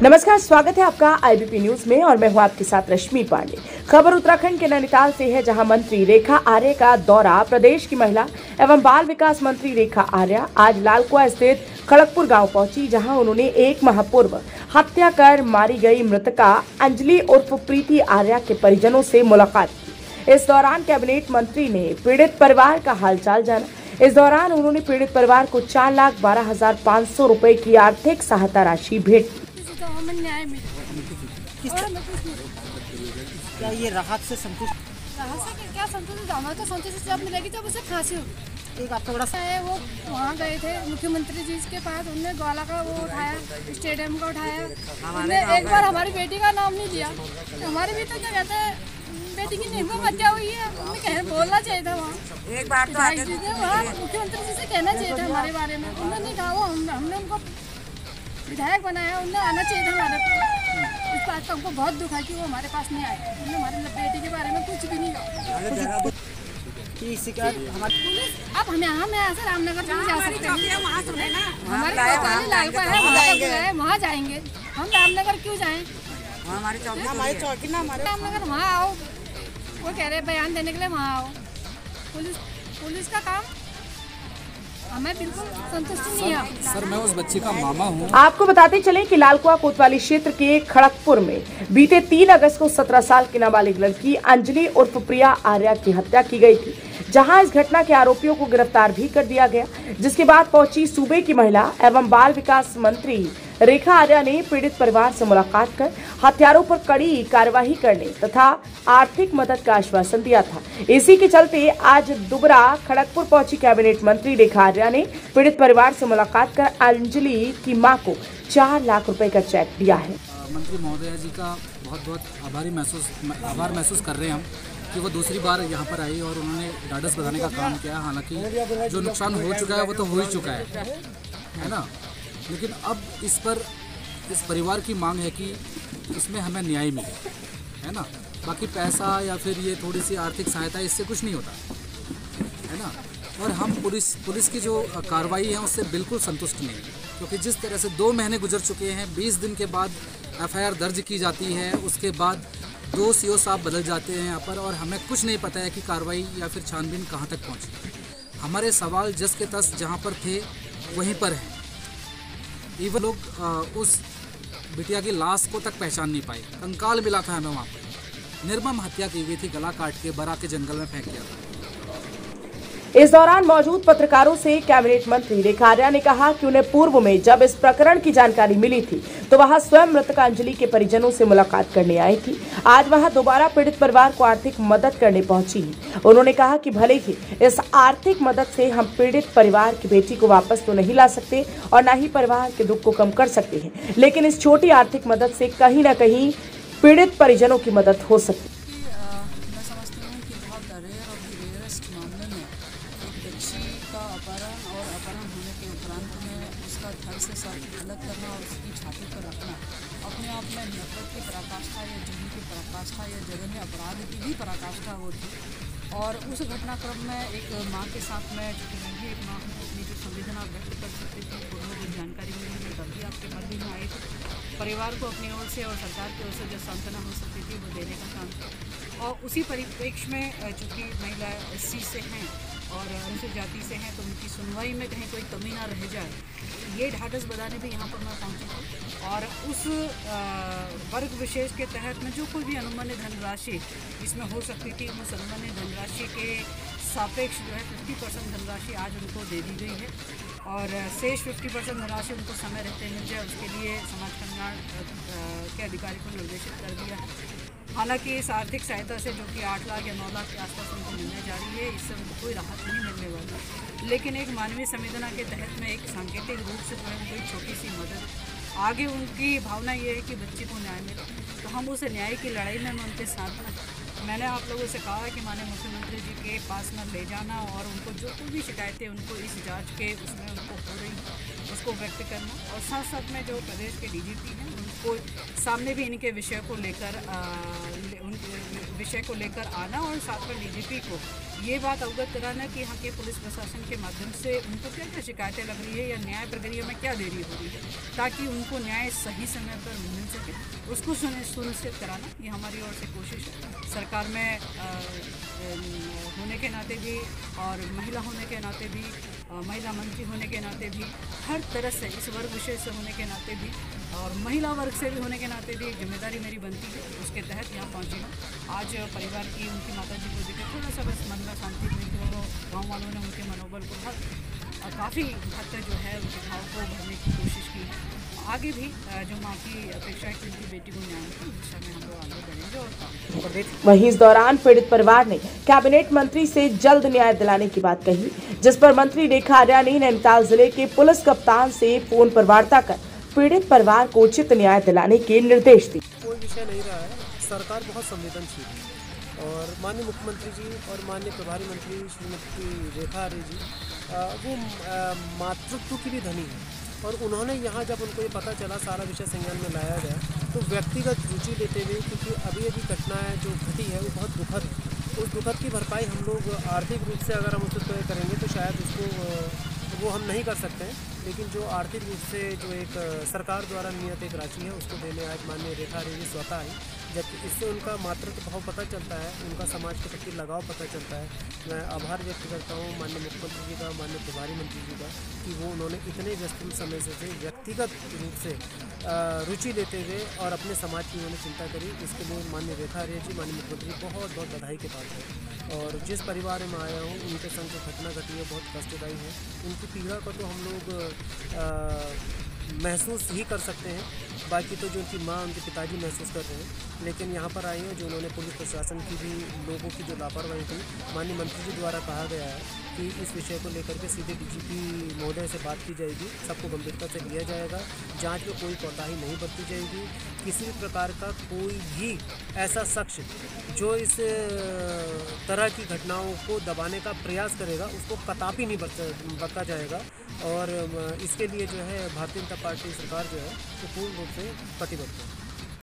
नमस्कार, स्वागत है आपका आईबीपी न्यूज में और मैं हूं आपके साथ रश्मि पांडे। खबर उत्तराखंड के नैनीताल से है, जहां मंत्री रेखा आर्य का दौरा। प्रदेश की महिला एवं बाल विकास मंत्री रेखा आर्य आज लालकुआ स्थित खड़गपुर गांव पहुंची, जहां उन्होंने 1 माह पूर्व हत्या कर मारी गई मृतका अंजलि उर्फ प्रीति आर्य के परिजनों से मुलाकात की। इस दौरान कैबिनेट मंत्री ने पीड़ित परिवार का हालचाल जाना। इस दौरान उन्होंने पीड़ित परिवार को 4,12,500 रुपए की आर्थिक सहायता राशि भेंट की। न्याय मिले क्या ये राहत से संतुष्ट? राहत से क्या संतुष्ट? हमारे तो संतुष्ट जब मिलेगी जब उसे फांसी होगी। एक आपका बड़ा है वो वहाँ गए थे मुख्यमंत्री जी के पास, उन्होंने ग्वाला का वो उठाया, स्टेडियम का उठाया। उन्होंने एक बार हमारी बेटी का नाम नहीं लिया। हमारे भी तो क्या कहते हैं, बेटी की निर्भर हत्या हुई है, उन्हें बोलना चाहिए था वहाँ। एक बार तो वहाँ मुख्यमंत्री जी से कहना चाहिए था हमारे बारे में। उन्होंने नहीं कहा, वो हमने उनको विधायक बनाया, उन्हें आना चाहिए था हमारे पास। इस बात का हमको बहुत दुख है कि वो हमारे पास नहीं आए। उन्होंने हमारे बेटी के बारे में कुछ भी नहीं कहा। अब हम यहाँ से रामनगर चले जा सकते हैं, हमारे वहाँ जाएंगे। हम रामनगर क्यों जाएं? हमारी चौकी ना हमारे रामनगर वहाँ आओ, वो कह रहे बयान देने के लिए वहाँ आओ। पुलिस का काम हमें बिल्कुल संतुष्ट नहीं है। सर, मैं उस बच्ची का मामा हूँ। आपको बताते चले कि लालकुआ कोतवाली क्षेत्र के खड़गपुर में बीते 3 अगस्त को 17 साल की नाबालिग लड़की अंजलि उर्फ प्रिया आर्य की हत्या की गई थी, जहां इस घटना के आरोपियों को गिरफ्तार भी कर दिया गया। जिसके बाद पहुंची सूबे की महिला एवं बाल विकास मंत्री रेखा आर्य ने पीड़ित परिवार से मुलाकात कर हत्यारों पर कड़ी कार्रवाई करने तथा आर्थिक मदद का आश्वासन दिया था। इसी के चलते आज दुबरा खड़गपुर पहुंची कैबिनेट मंत्री रेखा आर्य ने पीड़ित परिवार से मुलाकात कर अंजलि की मां को 4 लाख रुपए का चेक दिया है। मंत्री महोदया जी का बहुत आभार महसूस कर रहे हैं हम कि वो दूसरी बार यहाँ पर आई और उन्होंने ढाढ़स बधाने का काम किया। हालांकि जो नुकसान हो चुका है वो तो हो ही चुका है ना, लेकिन अब इस परिवार की मांग है कि इसमें हमें न्याय मिले, है ना। बाकी पैसा या फिर ये थोड़ी सी आर्थिक सहायता, इससे कुछ नहीं होता, है ना। और हम पुलिस की जो कार्रवाई है उससे बिल्कुल संतुष्ट नहीं, क्योंकि जिस तरह से 2 महीने गुजर चुके हैं, 20 दिन के बाद FIR दर्ज की जाती है, उसके बाद 2 CO साहब बदल जाते हैं यहाँ पर, और हमें कुछ नहीं पता है कि कार्रवाई या फिर छानबीन कहाँ तक पहुँची। हमारे सवाल जस के तस जहाँ पर थे वहीं पर हैं। इवन लोग उस बिटिया की लाश को तक पहचान नहीं पाए। कंकाल मिला था हमें वहाँ पर। निर्मम हत्या की गई थी, गला काट के बरा के जंगल में फेंक दिया था। इस दौरान मौजूद पत्रकारों से कैबिनेट मंत्री रेखा आर्य ने कहा कि उन्हें पूर्व में जब इस प्रकरण की जानकारी मिली थी तो वहां स्वयं मृतक अंजलि के परिजनों से मुलाकात करने आई थी। आज वहां दोबारा पीड़ित परिवार को आर्थिक मदद करने पहुंची है। उन्होंने कहा कि भले ही इस आर्थिक मदद से हम पीड़ित परिवार की बेटी को वापस तो नहीं ला सकते और न ही परिवार के दुख को कम कर सकते हैं, लेकिन इस छोटी आर्थिक मदद से कहीं न कहीं पीड़ित परिजनों की मदद हो सकती है। अपहरण होने के उपरांत में उसका घर से अलग करना और उसकी छाती पर रखना अपने आप में नफरत की पराकाष्ठा या जुल्म की पराकाष्ठा या जघन्य अपराध की भी पराकाष्ठा वो थी। और उस घटनाक्रम में एक माँ के साथ में, चूँकि मैं भी एक माँ हूँ, अपनी जो संवेदना व्यक्त कर सकती थी। पूर्व जो जानकारी मिली मैं तब भी आपके मध्य में आई थी। परिवार को अपनी ओर से और सरकार की ओर से जो सांत्वना हो सकती थी वो देने का काम किया। और उसी परिप्रेक्ष्य में चूँकि महिला SC से हैं और अनुसूचित जाति से हैं, तो उनकी सुनवाई में कहीं कोई कमी ना रह जाए, ये ढाढ़स बधाने भी यहाँ पर मैं पहुँची थी। और उस वर्ग विशेष के तहत में जो कोई भी अनुमानित धनराशि इसमें हो सकती थी, उस अनुमानित धनराशि के सापेक्ष जो है 50% धनराशि आज उनको दे दी गई है। और शेष 50% धनराशि उनको समय रहते मिल जाए, उसके लिए समाज कल्याण के अधिकारी को निर्देशित कर दिया है। हालांकि इस आर्थिक सहायता से, जो कि 8 लाख या 9 लाख के आसपास उनको मिलने जा रही है, इससे उनको कोई राहत नहीं मिलने वाली, लेकिन एक मानवीय संवेदना के तहत में एक सांकेतिक रूप से जो है कोई छोटी सी मदद। आगे उनकी भावना ये है कि बच्ची को न्याय मिले, तो हम उस न्याय की लड़ाई में उनके साथ हैं। मैंने आप लोगों से कहा कि माननीय मुख्यमंत्री जी के पास में ले जाना और उनको जो कोई भी शिकायतें उनको इस जांच के उसमें उनको हो रही उसको व्यक्त करना, और साथ साथ में जो प्रदेश के DGP हैं उनको सामने भी इनके विषय को लेकर आना, और साथ में DGP को ये बात अवगत कराना कि यहाँ के पुलिस प्रशासन के माध्यम से उनको क्या क्या शिकायतें लग रही है या न्याय प्रक्रिया में क्या देरी हो रही है, ताकि उनको न्याय सही समय पर मिल सके, उसको सुनिश्चित कराना ये हमारी ओर से कोशिश है। सरकार में होने के नाते भी और महिला होने के नाते भी, महिला मंत्री होने के नाते भी, हर तरह से इस वर्ग विशेष से होने के नाते भी और महिला वर्ग से भी होने के नाते भी जिम्मेदारी मेरी बनती है। उसके तहत यहाँ पहुँची हूँ। आज परिवार की उनकी माता जी को देकर थोड़ा सा बस मन में शांति मिली थी और गाँव वालों ने उनके मनोबल को काफ़ी हद तक जो है उनके भाव को भरने की कोशिश की है। आगे भी जो माँ की अपेक्षा है कि उनकी बेटी को न्याय मिले, उस दिशा में हम लोग आगे बढ़ेंगे और काम करेंगे। वहीं इस दौरान पीड़ित परिवार ने कैबिनेट मंत्री से जल्द न्याय दिलाने की बात कही, जिस पर मंत्री रेखा आर्या ने नैनीताल जिले के पुलिस कप्तान से फोन पर वार्ता कर पीड़ित परिवार को उचित न्याय दिलाने के निर्देश दिए। कोई विषय नहीं रहा है, सरकार बहुत संवेदनशील है और माननीय मुख्यमंत्री जी और माननीय प्रभारी मंत्री श्रीमती रेखा आर्या जी वो मातृत्व की भी धनी है और उन्होंने यहाँ जब उनको ये पता चला सारा विषय संज्ञान में लाया गया तो व्यक्तिगत रुचि लेते हुए, क्योंकि अभी घटनाएं जो घटी है वो बहुत दुखद है, उस दुखद की भरपाई हम लोग आर्थिक रूप से अगर हम उसको करेंगे तो शायद उसको वो हम नहीं कर सकते हैं, लेकिन जो आर्थिक रूप से जो एक सरकार द्वारा नियत एक राशि है उसको देने आज माननीय रेखा आर्या जी स्वतः आई, जबकि इससे उनका मातृत्व भाव पता चलता है, उनका समाज के प्रति लगाव पता चलता है। मैं आभार व्यक्त करता हूँ माननीय मुख्यमंत्री जी का, माननीय प्रभारी मंत्री जी का कि वो उन्होंने इतने व्यस्त समय से व्यक्तिगत रूप से रुचि लेते हुए और अपने समाज की उन्होंने चिंता करी। इसके लिए माननीय रेखा आर्या जी, माननीय मुख्यमंत्री बहुत बहुत बधाई के पात्र है और जिस परिवार में आया हूँ उनके संग जो घटना घटी है बहुत कष्टदायी है। उनकी पीड़ा को तो हम लोग महसूस ही कर सकते हैं, बाकी तो जो उनकी माँ उनके पिताजी महसूस कर रहे हैं, लेकिन यहाँ पर आए हैं जो उन्होंने पुलिस प्रशासन की भी लोगों की जो लापरवाही थी, माननीय मंत्री जी द्वारा कहा गया है कि इस विषय को लेकर के सीधे डीजीपी महोदय से बात की जाएगी, सबको गंभीरता से लिया जाएगा, जांच में कोई कोताही नहीं बरती जाएगी, किसी भी प्रकार का कोई भी ऐसा शख्स जो इस तरह की घटनाओं को दबाने का प्रयास करेगा उसको कतई नहीं बरता जाएगा और इसके लिए जो है भारतीय जनता पार्टी सरकार जो है वो पूर्ण रूप से प्रतिबद्ध है।